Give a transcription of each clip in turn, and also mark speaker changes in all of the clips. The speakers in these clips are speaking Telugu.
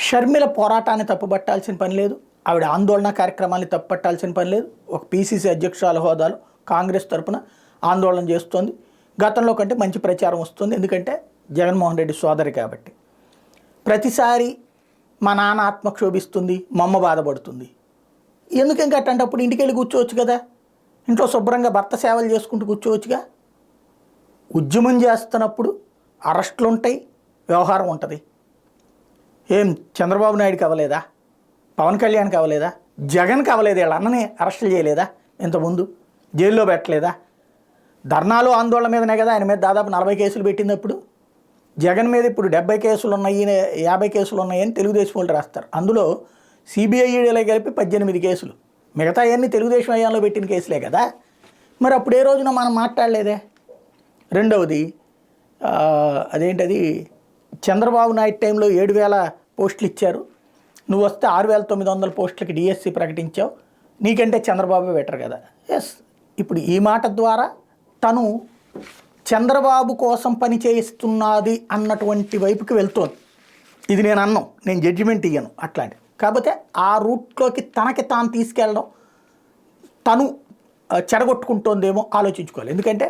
Speaker 1: షర్మిల పోరాటాన్ని తప్పుపట్టాల్సిన పని లేదు, ఆవిడ ఆందోళన కార్యక్రమాన్ని తప్పుపట్టాల్సిన పని లేదు. ఒక పీసీసీ అధ్యక్షురాల హోదాలో కాంగ్రెస్ తరపున ఆందోళన చేస్తోంది. గతంలో కంటే మంచి ప్రచారం వస్తుంది, ఎందుకంటే జగన్మోహన్ రెడ్డి సోదరి కాబట్టి. ప్రతిసారి మా నాన్న ఆత్మ క్షోభిస్తుంది, మా అమ్మ బాధపడుతుంది, ఎందుకు ఇంకా అట్టంటప్పుడు ఇంటికి వెళ్ళి కూర్చోవచ్చు కదా, ఇంట్లో శుభ్రంగా భర్త సేవలు చేసుకుంటూ కూర్చోవచ్చుగా. ఉద్యమం చేస్తున్నప్పుడు అరెస్టులు ఉంటాయి, వ్యవహారం ఉంటుంది. ఏం చంద్రబాబు నాయుడుకి అవ్వలేదా, పవన్ కళ్యాణ్కి అవ్వలేదా, జగన్కి అవ్వలేదు, వీళ్ళ అన్ననే అరెస్టులు చేయలేదా, ఇంతకుముందు జైల్లో పెట్టలేదా? ధర్నాలు ఆందోళన మీదనే కదా ఆయన మీద దాదాపు 40 కేసులు పెట్టినప్పుడు. జగన్ మీద ఇప్పుడు 70 కేసులు ఉన్నాయి, 50 కేసులు ఉన్నాయని తెలుగుదేశం వాళ్ళు రాస్తారు. అందులో సిబిఐలో కలిపి 18 కేసులు, మిగతా అన్నీ తెలుగుదేశం హయాంలో పెట్టిన కేసులే కదా. మరి అప్పుడు ఏ రోజున మనం మాట్లాడలేదే. రెండవది అదేంటది, చంద్రబాబు నాయుడు టైంలో 7,000 పోస్టులు ఇచ్చారు, నువ్వు వస్తే 6,900 పోస్టులకి డిఎస్సి ప్రకటించావు, నీకంటే చంద్రబాబు బెటర్ కదా. ఎస్, ఇప్పుడు ఈ మాట ద్వారా తను చంద్రబాబు కోసం పని చేస్తున్నది అన్నటువంటి వైపుకి వెళ్తోంది. ఇది నేను అన్నాను, నేను జడ్జిమెంట్ ఇయ్యను అట్లాంటి. కాకపోతే ఆ రూట్లోకి తనకి తాను తీసుకెళ్ళడం తను చెడగొట్టుకుంటోందేమో ఆలోచించుకోవాలి. ఎందుకంటే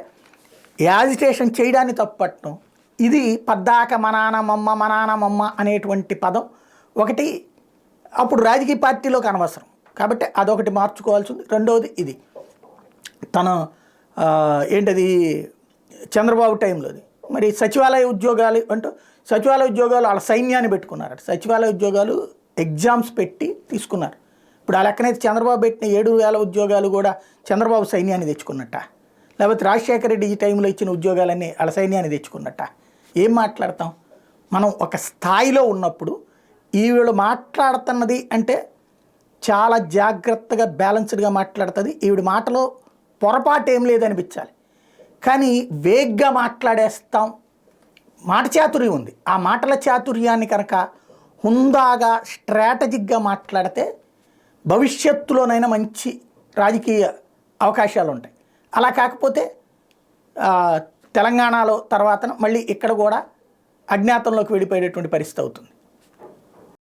Speaker 1: యాజిటేషన్ చేయడాన్ని తప్పట్టడం, ఇది పద్దాక మనానమమ్మ అనేటువంటి పదం ఒకటి అప్పుడు రాజకీయ పార్టీలోకి అనవసరం కాబట్టి అదొకటి మార్చుకోవాల్సింది. రెండవది ఇది తన ఏంటది చంద్రబాబు టైంలోది. మరి సచివాలయ ఉద్యోగాలు అంటూ సచివాలయ ఉద్యోగాలు వాళ్ళ సైన్యాన్ని పెట్టుకున్నారు. సచివాలయ ఉద్యోగాలు ఎగ్జామ్స్ పెట్టి తీసుకున్నారు. ఇప్పుడు ఆ లెక్కనైతే చంద్రబాబు పెట్టిన 7,000 ఉద్యోగాలు కూడా చంద్రబాబు సైన్యాన్ని తెచ్చుకున్నట్ట, లేకపోతే రాజశేఖర రెడ్డి ఈ టైంలో ఇచ్చిన ఉద్యోగాలన్నీ వాళ్ళ సైన్యాన్ని తెచ్చుకున్నట్ట. ఏం మాట్లాడతాం మనం? ఒక స్థాయిలో ఉన్నప్పుడు ఈవిడ మాట్లాడుతున్నది అంటే చాలా జాగ్రత్తగా బ్యాలెన్స్డ్గా మాట్లాడుతుంది. ఈవిడ మాటలో పొరపాటు ఏం లేదనిపించాలి, కానీ వేగ్గా మాట్లాడేస్తాం. మాట చాతుర్యం ఉంది, ఆ మాటల చాతుర్యాన్ని కనుక హుందాగా స్ట్రాటజిక్గా మాట్లాడితే భవిష్యత్తులోనైనా మంచి రాజకీయ అవకాశాలు ఉంటాయి. అలా కాకపోతే తెలంగాణలో తర్వాత మళ్ళీ ఇక్కడ కూడా అజ్ఞాతంలోకి వెళ్ళిపోయేటటువంటి పరిస్థితి అవుతుంది.